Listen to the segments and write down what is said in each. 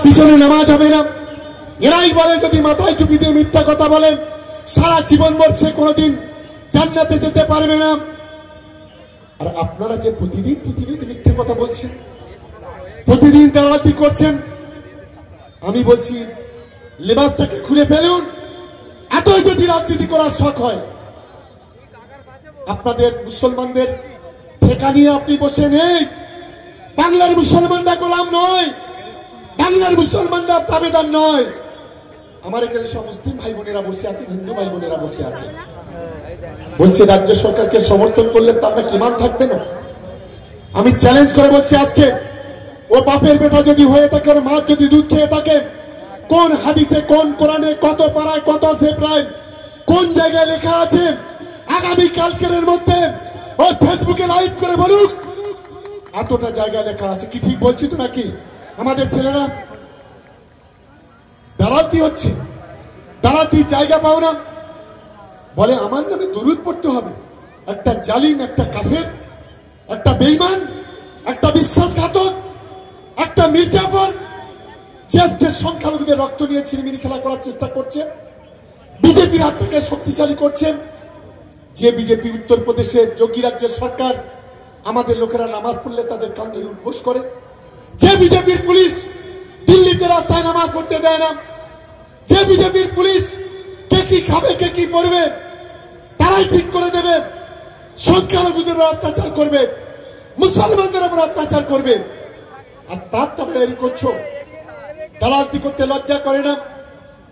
পিছনে নামাজ হবে না। এরাই বলে যদি মাথায় টুপি দিয়ে মিথ্যা কথা বলেন সারা জীবন মরছে কোনোদিন জান্নাতে যেতে পারবে না। আর আপনারা যে প্রতিদিন মিথ্যা কথা বলছেন, প্রতিদিন দালালি করছেন, আমি বলছি লেবাসটাকে খুলে ফেলুন। এতই যদি রাজনীতি করার শখ হয়, আপনাদের মুসলমানদের ঠেকা নিয়ে আপনি বসে নেই। বাংলার মুসলমানরা গোলাম নয়, বাংলার মুসলমানরা দাবিদার নয়। আমার এখানে সব মুসলিম ভাই বোনেরা বসে আছেন, হিন্দু ভাই বোনেরা বসে আছেন, বলছে রাজ্য সরকারকে সমর্থন করলে তার না কিমান থাকবে না। আমি চ্যালেঞ্জ করে বলছি আজকে ও বাপের বেটা যদি হয়ে থাকে, ওর মা যদি দুধ খেয়ে থাকে, কোন হাদিসে কোন কোরআনে কত পাড়ায় কত সেপ্রায় কোন জায়গায় লেখা আছে, আগামী কালকের মধ্যে ও ফেসবুকে লাইভ করে বলুক এতটা জায়গায় লেখা আছে। কি ঠিক বলছি তো নাকি? আমাদের ছেলেরা দালালি হচ্ছে, দালালি জায়গা পাও না, বলে আমার নামে দরুদ পড়তে হবে। একটা জালিম, একটা কাফের, একটা বেঈমান, একটা বিশ্বাসঘাতক, একটা মির্জাফর যে সংখ্যালঘুদের রক্ত নিয়ে ছিনিমিনি খেলা করার চেষ্টা করছে, বিজেপির হাত থেকে শক্তিশালী করছে। যে বিজেপি উত্তরপ্রদেশের যোগী রাজ্যের সরকার আমাদের লোকেরা নামাজ পড়লে তাদের কান্দে উদ্বোস করে, যে বিজেপির পুলিশ দিল্লিতে রাস্তায় নামাজ পড়তে দেয় না, যে বিজেপির পুলিশ কে কি খাবে কে কি পড়বে তারাই ঠিক করে দেবে, সংখ্যালঘুদের অত্যাচার করবে, মুসলমানদের উপর অত্যাচার করবে, আর তার দাবিদারি করছো। দালালি করতে লজ্জা করে না?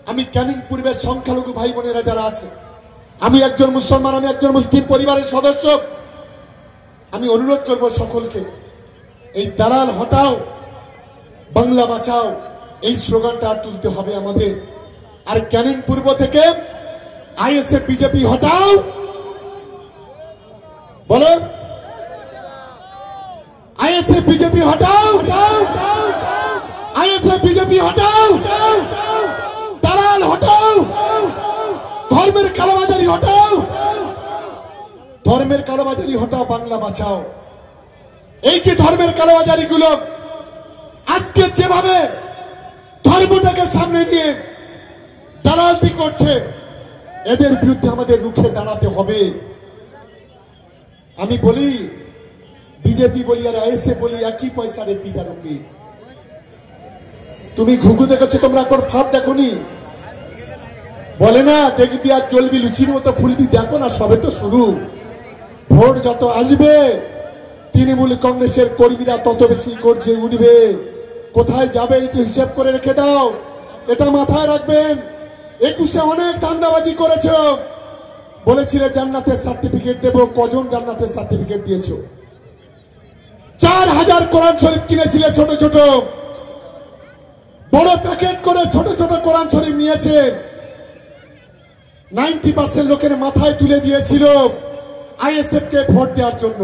আমি ক্যানিং পূর্বের সংখ্যালঘু ভাই বোনেরা যারা আছে, আমি একজন মুসলমান, আমি একজন মুসলিম পরিবারের সদস্য, আমি অনুরোধ করব সকলকে, এই দালাল হটাও, বাংলা বাঁচাও, এই স্লোগানটা তুলতে হবে আমাদের। আর ক্যানিং পূর্ব থেকে আইএসএফ বিজেপি হটাও, বলো আইএসএফ বিজেপি হটাও, আইএসএফ বিজেপি হটাও, দালাল হটাও, ধর্মের কালোবাজারি হটাও, ধর্মের কালোবাজারি হটাও, বাংলা বাঁচাও। এই যে ধর্মের কালোবাজারি গুলো আজকে যেভাবে ধর্মটাকে সামনে নিয়ে দালালি করছে, এদের বিরুদ্ধে আমাদের রুখে দাঁড়াতে হবে। আমি বলি বিজেপি বলি আর আইএসএফ বলি একই পয়সার পিঠার উপরে। তুমি ঘুঘু দেখেছো, তোমরা এখন ফাঁপ দেখোনি? বলে না দেখবি আর চলবি লুচির মতো ফুলবি, দেখো না সবে তো শুরু। ভোট যত আসবে তৃণমূল কংগ্রেসের কর্মীরা তত বেশি গর্জে উঠবে। কোথায় যাবে একটু হিসাব করে রেখে দাও, এটা মাথায় রাখবেন। 21-এ অনেক ধান্দাবাজি করেছ, বলেছিলে জান্নাতের সার্টিফিকেট দেব, কজন জান্নাতের সার্টিফিকেট দিয়েছো? 4000 কোরআন শরীফ কিনেছিলে ছোট ছোট, বড় প্যাকেট করে ছোট ছোট কোরআন শরীফ নিয়েছে। 90% লোকের মাথায় তুলে দিয়েছিল আইএসএফ কে ভোট দেওয়ার জন্য।